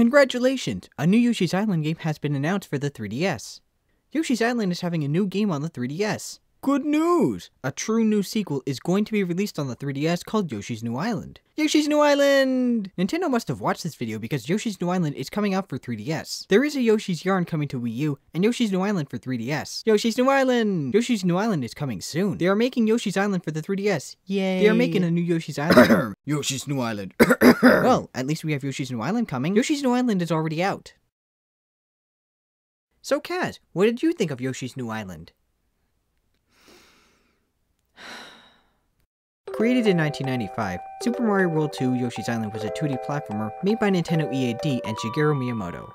Congratulations! A new Yoshi's Island game has been announced for the 3DS. Yoshi's Island is having a new game on the 3DS. Good news! A true new sequel is going to be released on the 3DS called Yoshi's New Island. Yoshi's New Island! Nintendo must have watched this video because Yoshi's New Island is coming out for 3DS. There is a Yoshi's Yarn coming to Wii U and Yoshi's New Island for 3DS. Yoshi's New Island! Yoshi's New Island is coming soon. They are making Yoshi's Island for the 3DS. Yay! They are making a new Yoshi's Island. Yoshi's New Island. Well, at least we have Yoshi's New Island coming. Yoshi's New Island is already out. So Kaz, what did you think of Yoshi's New Island? Created in 1995, Super Mario World 2 Yoshi's Island was a 2D platformer made by Nintendo EAD and Shigeru Miyamoto.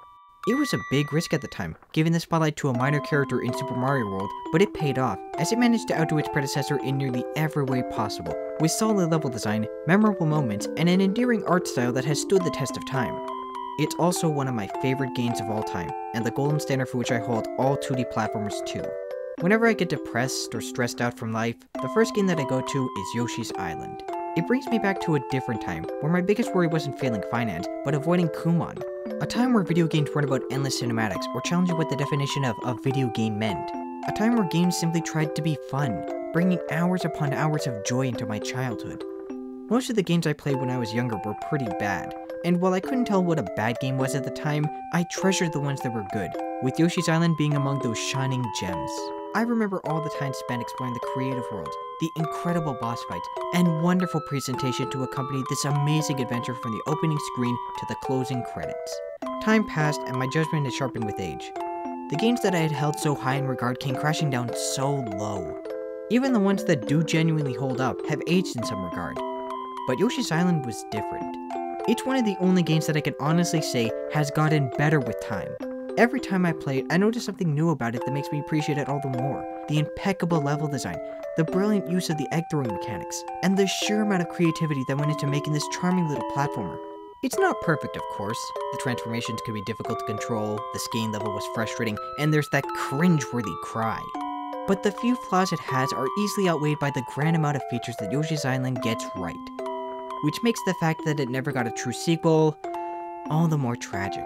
It was a big risk at the time, giving the spotlight to a minor character in Super Mario World, but it paid off, as it managed to outdo its predecessor in nearly every way possible, with solid level design, memorable moments, and an endearing art style that has stood the test of time. It's also one of my favorite games of all time, and the golden standard for which I hold all 2D platformers too. Whenever I get depressed or stressed out from life, the first game that I go to is Yoshi's Island. It brings me back to a different time, where my biggest worry wasn't failing finance, but avoiding Kumon. A time where video games weren't about endless cinematics or challenging what the definition of a video game meant. A time where games simply tried to be fun, bringing hours upon hours of joy into my childhood. Most of the games I played when I was younger were pretty bad, and while I couldn't tell what a bad game was at the time, I treasured the ones that were good, with Yoshi's Island being among those shining gems. I remember all the time spent exploring the creative world, the incredible boss fights, and wonderful presentation to accompany this amazing adventure from the opening screen to the closing credits. Time passed and my judgment had sharpened with age. The games that I had held so high in regard came crashing down so low. Even the ones that do genuinely hold up have aged in some regard. But Yoshi's Island was different. It's one of the only games that I can honestly say has gotten better with time. Every time I play it, I notice something new about it that makes me appreciate it all the more. The impeccable level design, the brilliant use of the egg throwing mechanics, and the sheer amount of creativity that went into making this charming little platformer. It's not perfect, of course. The transformations could be difficult to control, the skiing level was frustrating, and there's that cringe-worthy cry. But the few flaws it has are easily outweighed by the grand amount of features that Yoshi's Island gets right. Which makes the fact that it never got a true sequel all the more tragic.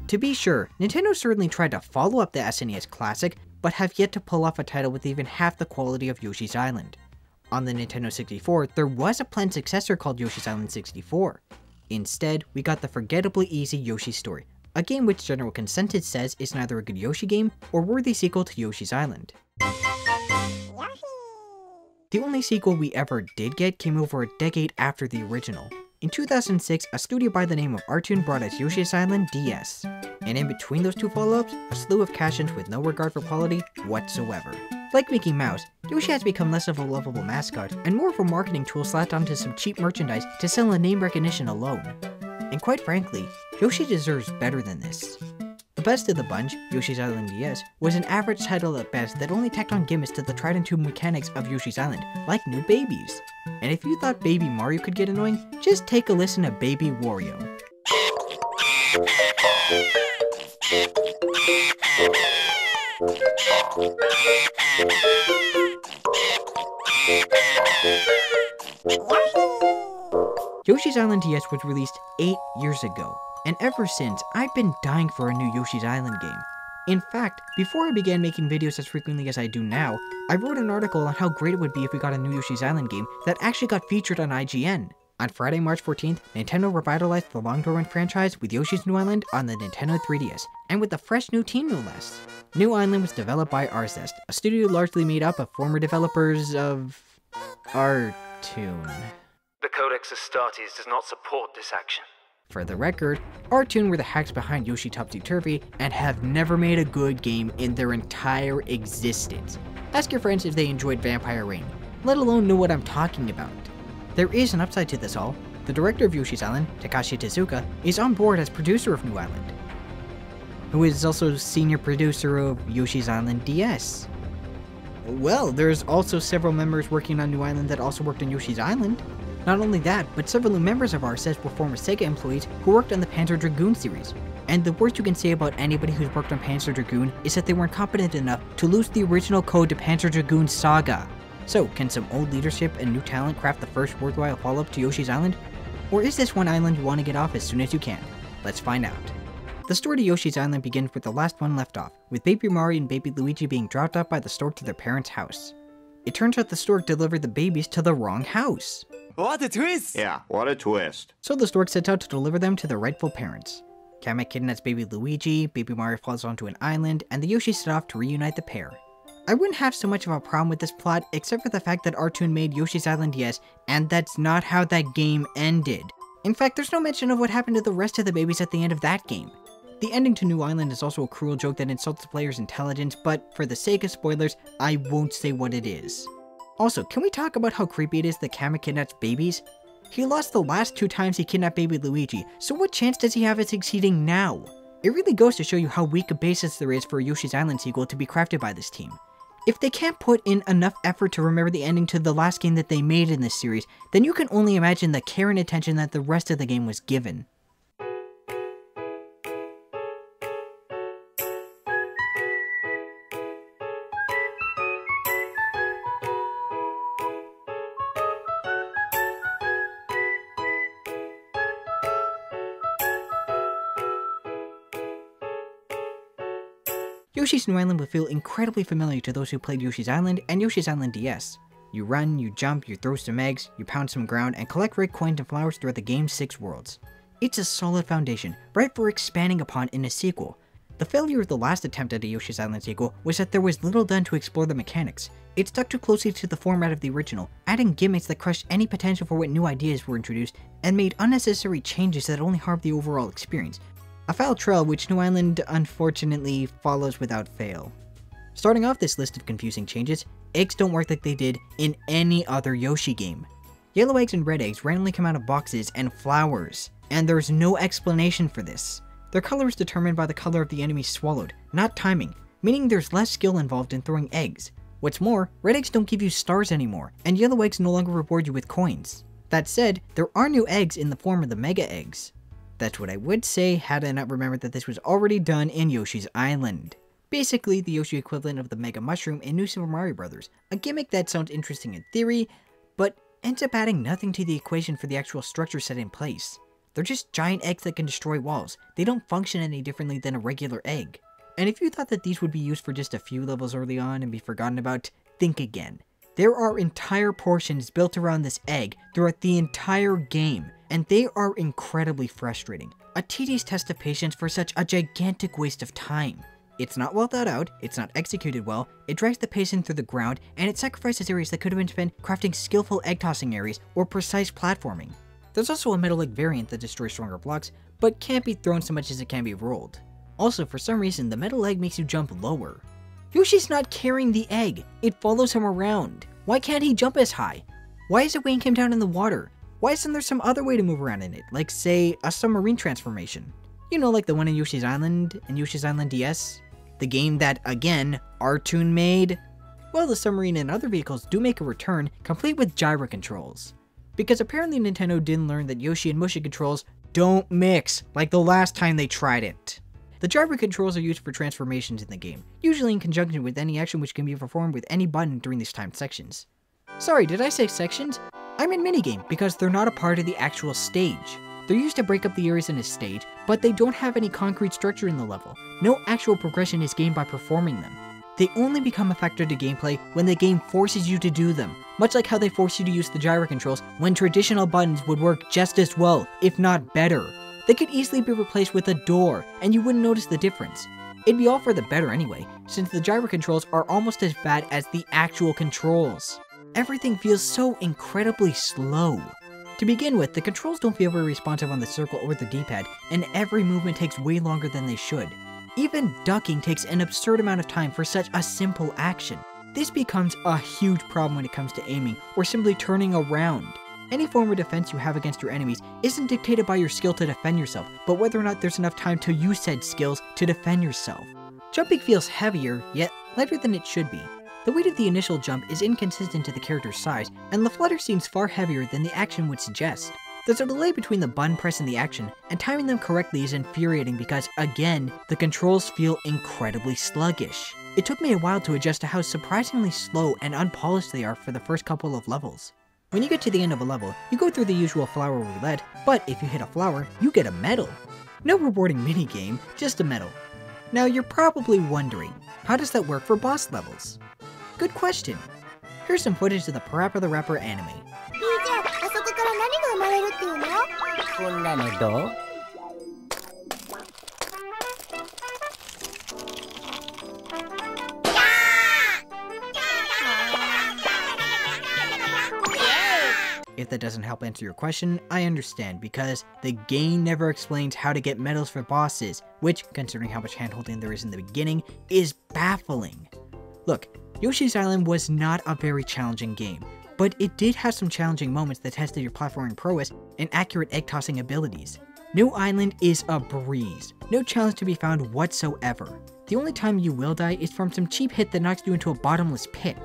To be sure, Nintendo certainly tried to follow up the SNES classic, but have yet to pull off a title with even half the quality of Yoshi's Island. On the Nintendo 64, there was a planned successor called Yoshi's Island 64. Instead, we got the forgettably easy Yoshi Story, a game which general consensus says is neither a good Yoshi game or worthy sequel to Yoshi's Island. The only sequel we ever did get came over a decade after the original. In 2006, a studio by the name of Artoon brought us Yoshi's Island DS, and in between those two follow-ups, a slew of cash-ins with no regard for quality whatsoever. Like Mickey Mouse, Yoshi has become less of a lovable mascot, and more of a marketing tool slapped onto some cheap merchandise to sell a name recognition alone. And quite frankly, Yoshi deserves better than this. The best of the bunch, Yoshi's Island DS, was an average title at best that only tacked on gimmicks to the tried and true mechanics of Yoshi's Island, like new babies. And if you thought Baby Mario could get annoying, just take a listen to Baby Wario. Yoshi's Island DS was released 8 years ago. And ever since, I've been dying for a new Yoshi's Island game. In fact, before I began making videos as frequently as I do now, I wrote an article on how great it would be if we got a new Yoshi's Island game that actually got featured on IGN. On Friday, March 14th, Nintendo revitalized the long-dormant franchise with Yoshi's New Island on the Nintendo 3DS, and with a fresh new team no less. New Island was developed by Arzest, a studio largely made up of former developers of Artoon. The Codex Astartes does not support this action. For the record, Artoon were the hacks behind Yoshi Topsy Turvy and have never made a good game in their entire existence. Ask your friends if they enjoyed Vampire Reign, let alone know what I'm talking about. There is an upside to this all. The director of Yoshi's Island, Takashi Tezuka, is on board as producer of New Island, who is also senior producer of Yoshi's Island DS. Well, there's also several members working on New Island that also worked on Yoshi's Island. Not only that, but several new members of Arzest were former Sega employees who worked on the Panzer Dragoon series. And the worst you can say about anybody who's worked on Panzer Dragoon is that they weren't competent enough to lose the original code to Panzer Dragoon Saga. So, can some old leadership and new talent craft the first worthwhile follow-up to Yoshi's Island? Or is this one island you want to get off as soon as you can? Let's find out. The story to Yoshi's Island begins with the last one left off, with Baby Mario and Baby Luigi being dropped off by the stork to their parents' house. It turns out the stork delivered the babies to the wrong house. What a twist! Yeah, what a twist. So the stork sets out to deliver them to their rightful parents. Kamek kidnaps Baby Luigi, Baby Mario falls onto an island, and the Yoshi set off to reunite the pair. I wouldn't have so much of a problem with this plot, except for the fact that Artoon made Yoshi's Island yes, and that's not how that game ended. In fact, there's no mention of what happened to the rest of the babies at the end of that game. The ending to New Island is also a cruel joke that insults the player's intelligence, but for the sake of spoilers, I won't say what it is. Also, can we talk about how creepy it is that Kamek kidnaps babies? He lost the last 2 times he kidnapped Baby Luigi, so what chance does he have at succeeding now? It really goes to show you how weak a basis there is for a Yoshi's Island sequel to be crafted by this team. If they can't put in enough effort to remember the ending to the last game that they made in this series, then you can only imagine the care and attention that the rest of the game was given. Yoshi's New Island will feel incredibly familiar to those who played Yoshi's Island and Yoshi's Island DS. You run, you jump, you throw some eggs, you pound some ground, and collect red coins and flowers throughout the game's 6 worlds. It's a solid foundation, ripe for expanding upon in a sequel. The failure of the last attempt at a Yoshi's Island sequel was that there was little done to explore the mechanics. It stuck too closely to the format of the original, adding gimmicks that crushed any potential for what new ideas were introduced, and made unnecessary changes that only harmed the overall experience. A foul trail which New Island unfortunately follows without fail. Starting off this list of confusing changes, eggs don't work like they did in any other Yoshi game. Yellow eggs and red eggs randomly come out of boxes and flowers, and there's no explanation for this. Their color is determined by the color of the enemy swallowed, not timing, meaning there's less skill involved in throwing eggs. What's more, red eggs don't give you stars anymore, and yellow eggs no longer reward you with coins. That said, there are new eggs in the form of the Mega Eggs. That's what I would say had I not remembered that this was already done in Yoshi's Island. Basically, the Yoshi equivalent of the Mega Mushroom in New Super Mario Bros. A gimmick that sounds interesting in theory, but ends up adding nothing to the equation for the actual structure set in place. They're just giant eggs that can destroy walls. They don't function any differently than a regular egg. And if you thought that these would be used for just a few levels early on and be forgotten about, think again. There are entire portions built around this egg throughout the entire game, and they are incredibly frustrating. A tedious test of patience for such a gigantic waste of time. It's not well thought out, it's not executed well, it drags the patient through the ground, and it sacrifices areas that could have been spent crafting skillful egg tossing areas or precise platforming. There's also a metal egg variant that destroys stronger blocks, but can't be thrown so much as it can be rolled. Also, for some reason, the metal egg makes you jump lower. Yoshi's not carrying the egg, it follows him around. Why can't he jump as high? Why is it weighing him down in the water? Why isn't there some other way to move around in it, like say, a submarine transformation? You know, like the one in Yoshi's Island and Yoshi's Island DS? The game that, again, Artoon made? Well, the submarine and other vehicles do make a return, complete with gyro controls. Because apparently Nintendo didn't learn that Yoshi and Mushy controls don't mix, like the last time they tried it. The gyro controls are used for transformations in the game, usually in conjunction with any action which can be performed with any button during these timed sections. Sorry, did I say sections? I meant minigame, because they're not a part of the actual stage. They're used to break up the areas in a stage, but they don't have any concrete structure in the level. No actual progression is gained by performing them. They only become a factor to gameplay when the game forces you to do them, much like how they force you to use the gyro controls when traditional buttons would work just as well, if not better. They could easily be replaced with a door, and you wouldn't notice the difference. It'd be all for the better anyway, since the gyro controls are almost as bad as the actual controls. Everything feels so incredibly slow. To begin with, the controls don't feel very responsive on the circle or the D-pad, and every movement takes way longer than they should. Even ducking takes an absurd amount of time for such a simple action. This becomes a huge problem when it comes to aiming, or simply turning around. Any form of defense you have against your enemies isn't dictated by your skill to defend yourself, but whether or not there's enough time to use said skills to defend yourself. Jumping feels heavier, yet lighter than it should be. The weight of the initial jump is inconsistent to the character's size, and the flutter seems far heavier than the action would suggest. There's a delay between the button press and the action, and timing them correctly is infuriating because, again, the controls feel incredibly sluggish. It took me a while to adjust to how surprisingly slow and unpolished they are for the first couple of levels. When you get to the end of a level, you go through the usual flower roulette, but if you hit a flower, you get a medal. No rewarding minigame, just a medal. Now you're probably wondering, how does that work for boss levels? Good question. Here's some footage of the Parappa the Rapper anime. If that doesn't help answer your question, I understand, because the game never explains how to get medals for bosses, which, considering how much handholding there is in the beginning, is baffling. Look, Yoshi's Island was not a very challenging game, but it did have some challenging moments that tested your platforming prowess and accurate egg-tossing abilities. New Island is a breeze, no challenge to be found whatsoever. The only time you will die is from some cheap hit that knocks you into a bottomless pit.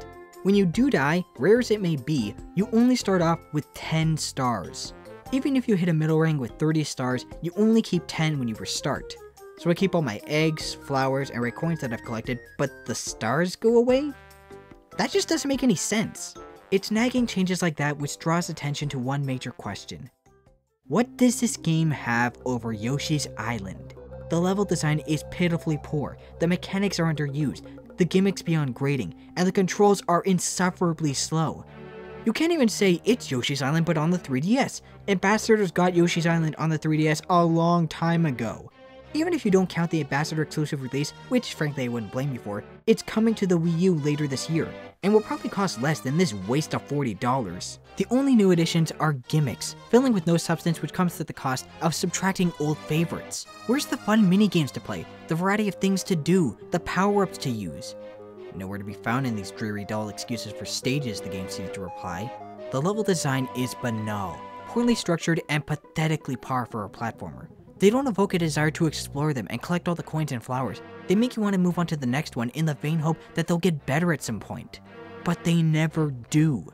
When you do die, rare as it may be, you only start off with 10 stars. Even if you hit a middle ring with 30 stars, you only keep 10 when you restart. So I keep all my eggs, flowers, and rare coins that I've collected, but the stars go away? That just doesn't make any sense. It's nagging changes like that which draws attention to one major question. What does this game have over Yoshi's Island? The level design is pitifully poor, the mechanics are underused, the gimmicks beyond grading, and the controls are insufferably slow. You can't even say it's Yoshi's Island but on the 3DS. Ambassadors got Yoshi's Island on the 3DS a long time ago. Even if you don't count the Ambassador exclusive release, which frankly I wouldn't blame you for, it's coming to the Wii U later this year, and will probably cost less than this waste of $40. The only new additions are gimmicks, filling with no substance, which comes at the cost of subtracting old favorites. Where's the fun minigames to play, the variety of things to do, the power-ups to use? Nowhere to be found in these dreary, dull excuses for stages, the game seems to reply. The level design is banal, poorly structured, and pathetically par for a platformer. They don't evoke a desire to explore them and collect all the coins and flowers. They make you want to move on to the next one in the vain hope that they'll get better at some point. But they never do.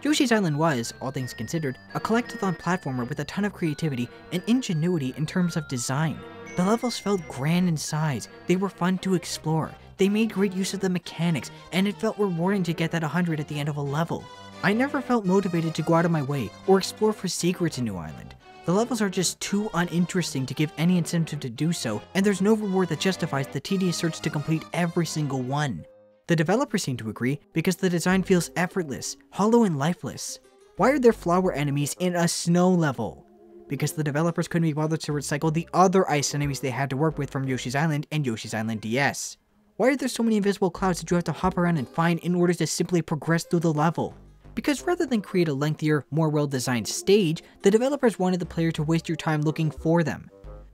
Yoshi's Island was, all things considered, a collectathon platformer with a ton of creativity and ingenuity in terms of design. The levels felt grand in size, they were fun to explore, they made great use of the mechanics, and it felt rewarding to get that 100 at the end of a level. I never felt motivated to go out of my way or explore for secrets in New Island. The levels are just too uninteresting to give any incentive to do so, and there's no reward that justifies the tedious search to complete every single one. The developers seem to agree because the design feels effortless, hollow and lifeless. Why are there flower enemies in a snow level? Because the developers couldn't be bothered to recycle the other ice enemies they had to work with from Yoshi's Island and Yoshi's Island DS. Why are there so many invisible clouds that you have to hop around and find in order to simply progress through the level? Because rather than create a lengthier, more well-designed stage, the developers wanted the player to waste your time looking for them.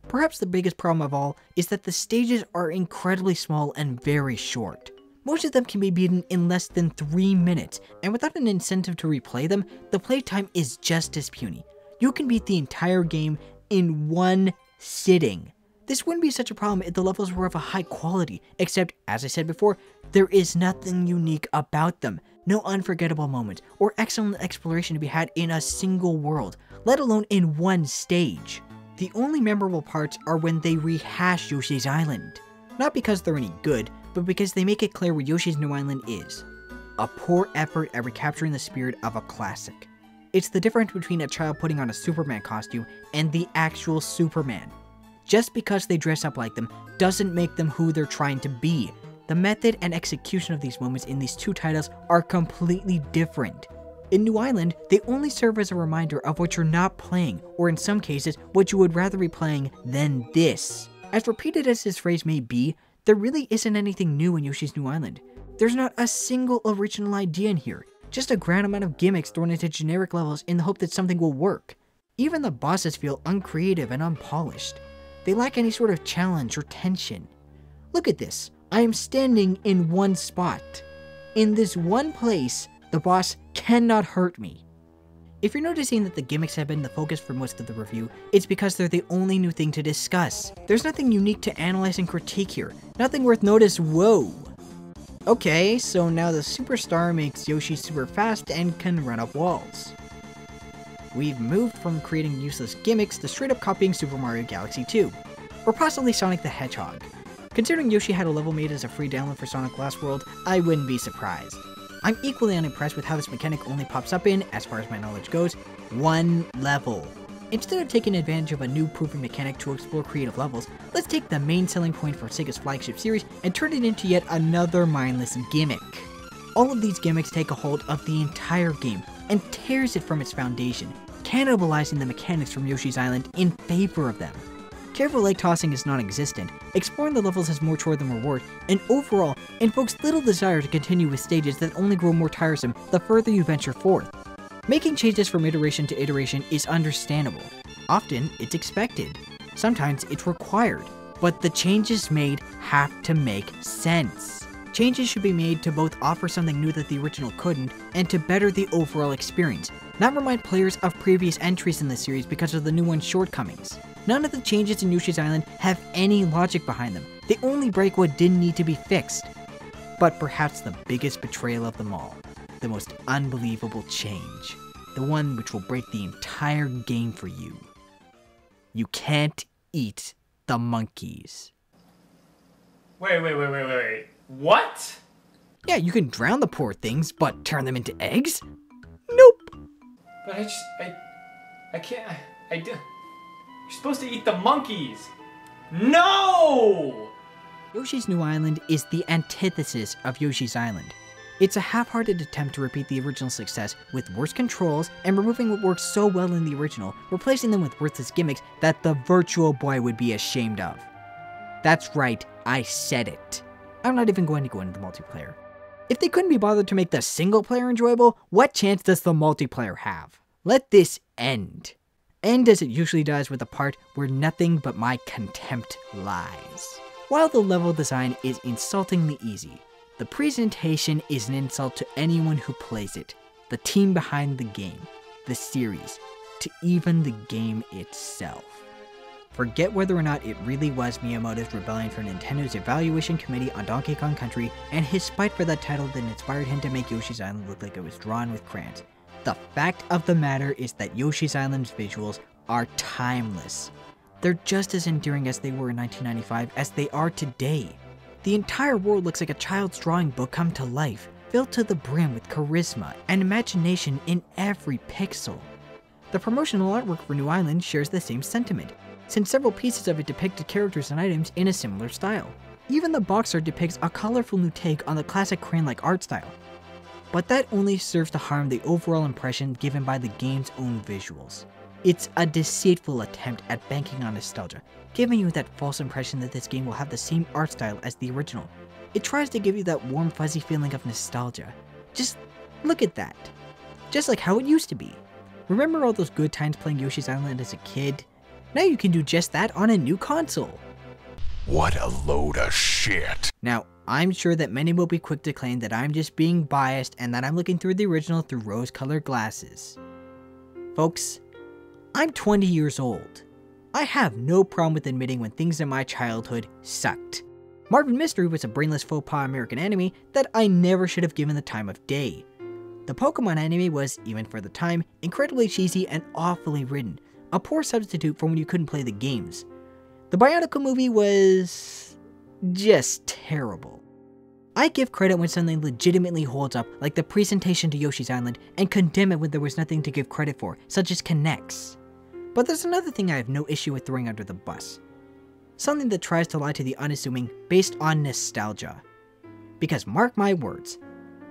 Perhaps the biggest problem of all is that the stages are incredibly small and very short. Most of them can be beaten in less than 3 minutes, and without an incentive to replay them, the playtime is just as puny. You can beat the entire game in one sitting. This wouldn't be such a problem if the levels were of a high quality, except, as I said before, there is nothing unique about them. No unforgettable moments, or excellent exploration to be had in a single world, let alone in one stage. The only memorable parts are when they rehash Yoshi's Island. Not because they're any good, but because they make it clear what Yoshi's New Island is. A poor effort at recapturing the spirit of a classic. It's the difference between a child putting on a Superman costume and the actual Superman. Just because they dress up like them doesn't make them who they're trying to be. The method and execution of these moments in these two titles are completely different. In New Island, they only serve as a reminder of what you're not playing, or in some cases, what you would rather be playing than this. As repeated as this phrase may be, there really isn't anything new in Yoshi's New Island. There's not a single original idea in here, just a grand amount of gimmicks thrown into generic levels in the hope that something will work. Even the bosses feel uncreative and unpolished. They lack any sort of challenge or tension. Look at this. I am standing in one spot. In this one place, the boss cannot hurt me. If you're noticing that the gimmicks have been the focus for most of the review, it's because they're the only new thing to discuss. There's nothing unique to analyze and critique here. Nothing worth notice. Whoa. Okay, so now the superstar makes Yoshi super fast and can run up walls. We've moved from creating useless gimmicks to straight up copying Super Mario Galaxy 2. Or possibly Sonic the Hedgehog. Considering Yoshi had a level made as a free download for Sonic Last World, I wouldn't be surprised. I'm equally unimpressed with how this mechanic only pops up in, as far as my knowledge goes, one level. Instead of taking advantage of a new proven mechanic to explore creative levels, let's take the main selling point for Sega's flagship series and turn it into yet another mindless gimmick. All of these gimmicks take a hold of the entire game and tears it from its foundation, cannibalizing the mechanics from Yoshi's Island in favor of them. Careful leg tossing is non-existent, exploring the levels has more chore than reward, and overall invokes little desire to continue with stages that only grow more tiresome the further you venture forth. Making changes from iteration to iteration is understandable. Often, it's expected. Sometimes it's required. But the changes made have to make sense. Changes should be made to both offer something new that the original couldn't, and to better the overall experience, not remind players of previous entries in the series because of the new one's shortcomings. None of the changes in Yoshi's Island have any logic behind them. They only break what didn't need to be fixed. But perhaps the biggest betrayal of them all, the most unbelievable change, the one which will break the entire game for you. You can't eat the monkeys. Wait. What? Yeah, you can drown the poor things, but turn them into eggs? Nope. But I can't, you're supposed to eat the monkeys. No! Yoshi's New Island is the antithesis of Yoshi's Island. It's a half-hearted attempt to repeat the original success with worse controls and removing what worked so well in the original, replacing them with worthless gimmicks that the Virtual Boy would be ashamed of. That's right, I said it. I'm not even going to go into the multiplayer. If they couldn't be bothered to make the single player enjoyable, what chance does the multiplayer have? Let this end. End as it usually does with a part where nothing but my contempt lies. While the level design is insultingly easy, the presentation is an insult to anyone who plays it, the team behind the game, the series, to even the game itself. Forget whether or not it really was Miyamoto's rebellion for Nintendo's evaluation committee on Donkey Kong Country and his spite for that title that inspired him to make Yoshi's Island look like it was drawn with crayons. The fact of the matter is that Yoshi's Island's visuals are timeless. They're just as endearing as they were in 1995 as they are today. The entire world looks like a child's drawing book come to life, filled to the brim with charisma and imagination in every pixel. The promotional artwork for New Island shares the same sentiment, since several pieces of it depicted characters and items in a similar style. Even the box art depicts a colorful new take on the classic crayon-like art style. But that only serves to harm the overall impression given by the game's own visuals. It's a deceitful attempt at banking on nostalgia, giving you that false impression that this game will have the same art style as the original. It tries to give you that warm, fuzzy feeling of nostalgia. Just look at that. Just like how it used to be. Remember all those good times playing Yoshi's Island as a kid? Now you can do just that on a new console. What a load of shit. Now, I'm sure that many will be quick to claim that I'm just being biased and that I'm looking through the original through rose-colored glasses. Folks, I'm 20 years old. I have no problem with admitting when things in my childhood sucked. Marvin Mystery was a brainless faux pas American anime that I never should have given the time of day. The Pokemon anime was, even for the time, incredibly cheesy and awfully written, a poor substitute for when you couldn't play the games. The Bionicle movie was just terrible. I give credit when something legitimately holds up, like the presentation to Yoshi's Island, and condemn it when there was nothing to give credit for, such as Connects. But there's another thing I have no issue with throwing under the bus. Something that tries to lie to the unassuming based on nostalgia. Because mark my words,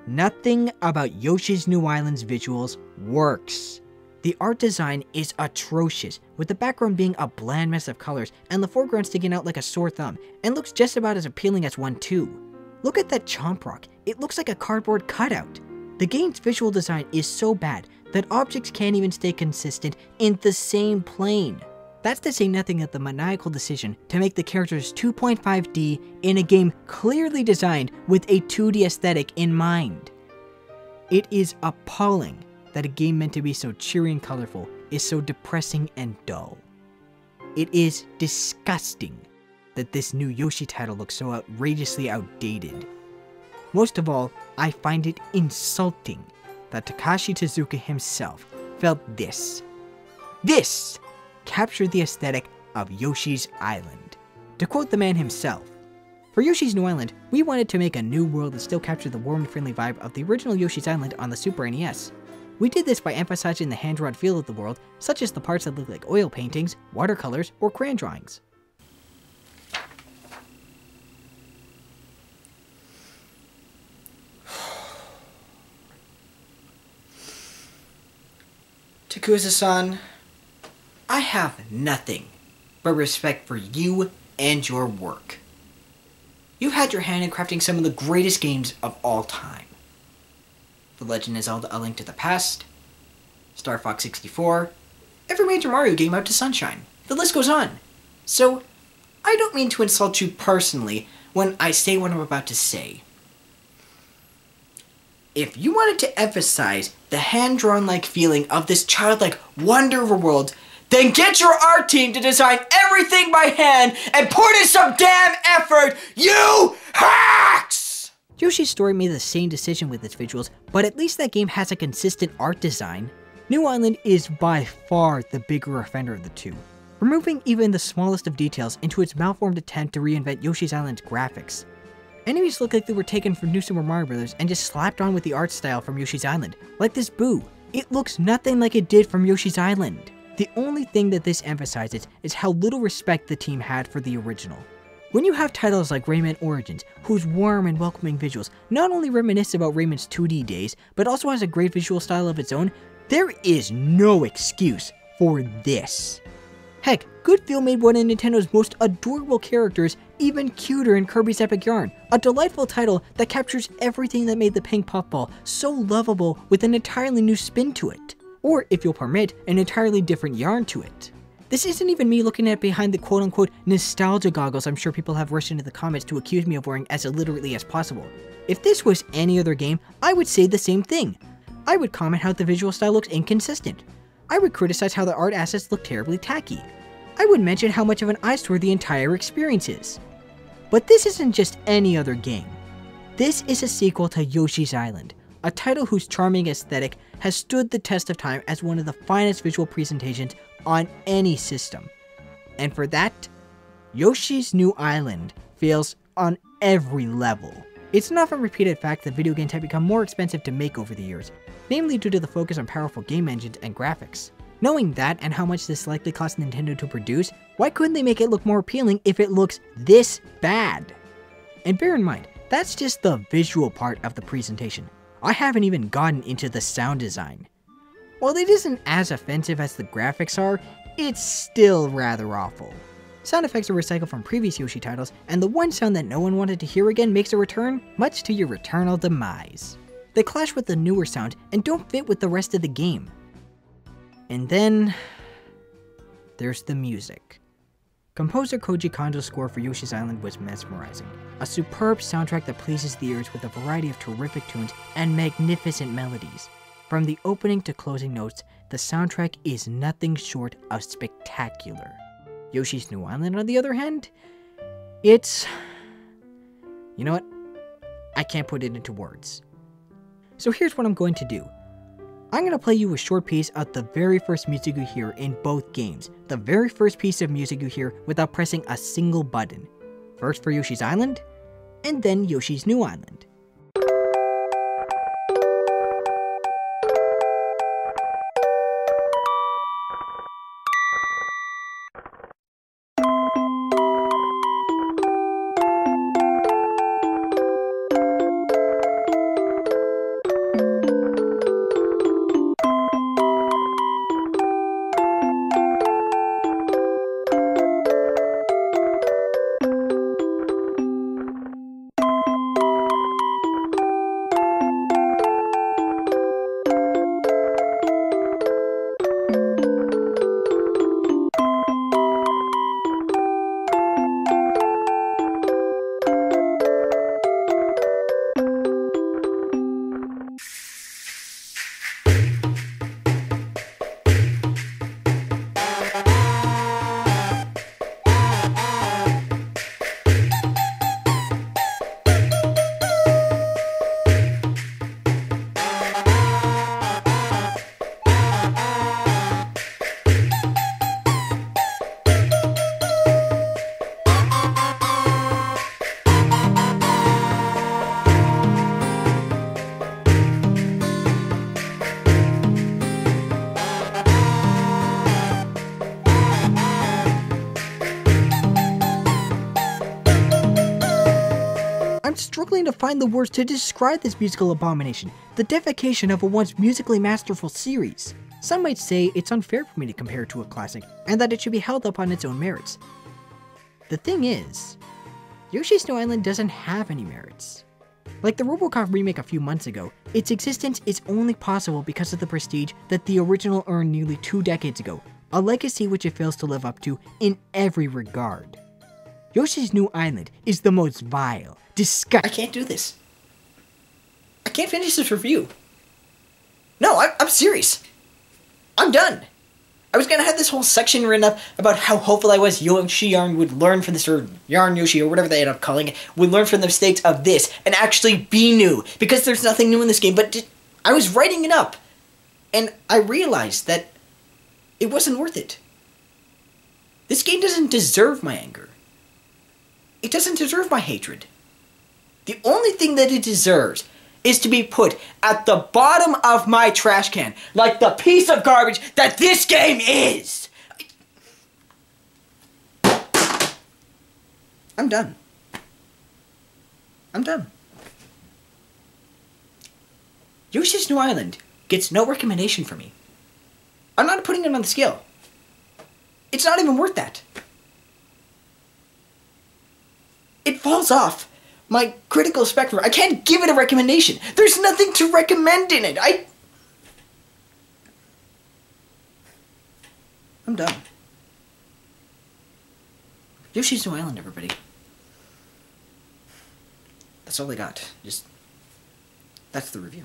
nothing about Yoshi's New Island's visuals works. The art design is atrocious, with the background being a bland mess of colors and the foreground sticking out like a sore thumb, and looks just about as appealing as one too. Look at that Chomp Rock, it looks like a cardboard cutout. The game's visual design is so bad that objects can't even stay consistent in the same plane. That's to say nothing of the maniacal decision to make the characters 2.5D in a game clearly designed with a 2D aesthetic in mind. It is appalling that a game meant to be so cheery and colorful is so depressing and dull. It is disgusting that this new Yoshi title looks so outrageously outdated. Most of all, I find it insulting that Takashi Tezuka himself felt this captured the aesthetic of Yoshi's Island. To quote the man himself, For Yoshi's New Island, we wanted to make a new world that still captured the warm and friendly vibe of the original Yoshi's Island on the Super NES. We did this by emphasizing the hand-drawn feel of the world, such as the parts that look like oil paintings, watercolors, or crayon drawings. Takusa-san, I have nothing but respect for you and your work. You've had your hand in crafting some of the greatest games of all time. The Legend of Zelda: A Link to the Past, Star Fox 64, every major Mario game out to Sunshine. The list goes on. So, I don't mean to insult you personally when I say what I'm about to say. If you wanted to emphasize the hand-drawn-like feeling of this childlike wonder world, then get your art team to design everything by hand and put in some damn effort, you hacks! Yoshi's Story made the same decision with its visuals, but at least that game has a consistent art design. New Island is by far the bigger offender of the two, removing even the smallest of details into its malformed attempt to reinvent Yoshi's Island's graphics. Enemies look like they were taken from New Super Mario Bros. And just slapped on with the art style from Yoshi's Island, like this Boo. It looks nothing like it did from Yoshi's Island. The only thing that this emphasizes is how little respect the team had for the original. When you have titles like Rayman Origins, whose warm and welcoming visuals not only reminisce about Rayman's 2D days, but also has a great visual style of its own, there is no excuse for this. Heck, Good Feel made one of Nintendo's most adorable characters even cuter in Kirby's Epic Yarn, a delightful title that captures everything that made the pink puffball so lovable with an entirely new spin to it. Or, if you'll permit, an entirely different yarn to it. This isn't even me looking at behind the quote-unquote nostalgia goggles I'm sure people have rushed into the comments to accuse me of wearing as illiterately as possible. If this was any other game, I would say the same thing. I would comment how the visual style looks inconsistent. I would criticize how the art assets look terribly tacky. I would mention how much of an eyesore the entire experience is. But this isn't just any other game. This is a sequel to Yoshi's Island, a title whose charming aesthetic has stood the test of time as one of the finest visual presentations on any system. And for that, Yoshi's New Island fails on every level. It's an often repeated fact that video games have become more expensive to make over the years, namely due to the focus on powerful game engines and graphics. Knowing that and how much this likely cost Nintendo to produce, why couldn't they make it look more appealing if it looks this bad? And bear in mind, that's just the visual part of the presentation. I haven't even gotten into the sound design. While it isn't as offensive as the graphics are, it's still rather awful. Sound effects are recycled from previous Yoshi titles, and the one sound that no one wanted to hear again makes a return, much to your eternal demise. They clash with the newer sound and don't fit with the rest of the game. And then, there's the music. Composer Koji Kondo's score for Yoshi's Island was mesmerizing. A superb soundtrack that pleases the ears with a variety of terrific tunes and magnificent melodies. From the opening to closing notes, the soundtrack is nothing short of spectacular. Yoshi's New Island, on the other hand, it's... You know what? I can't put it into words. So here's what I'm going to do. I'm going to play you a short piece of the very first music you hear in both games. The very first piece of music you hear without pressing a single button. First for Yoshi's Island, and then Yoshi's New Island. I'm struggling to find the words to describe this musical abomination, the defecation of a once musically masterful series. Some might say it's unfair for me to compare it to a classic, and that it should be held up on its own merits. The thing is, Yoshi's New Island doesn't have any merits. Like the RoboCop remake a few months ago, its existence is only possible because of the prestige that the original earned nearly 2 decades ago, a legacy which it fails to live up to in every regard. Yoshi's New Island is the most vile, disgusting— I can't do this. I can't finish this review. No, I'm serious. I'm done. I was gonna have this whole section written up about how hopeful I was Yoshi Yarn would learn from this, or Yarn Yoshi, or whatever they end up calling it, would learn from the mistakes of this, and actually be new, because there's nothing new in this game, but I was writing it up, and I realized that it wasn't worth it. This game doesn't deserve my anger. It doesn't deserve my hatred. The only thing that it deserves is to be put at the bottom of my trash can, like the piece of garbage that this game is! I'm done. I'm done. Yoshi's New Island gets no recommendation from me. I'm not putting it on the scale. It's not even worth that. It falls off my critical spectrum. I can't give it a recommendation. There's nothing to recommend in it. I'm done. Yoshi's New Island, everybody. That's all I got. That's the review.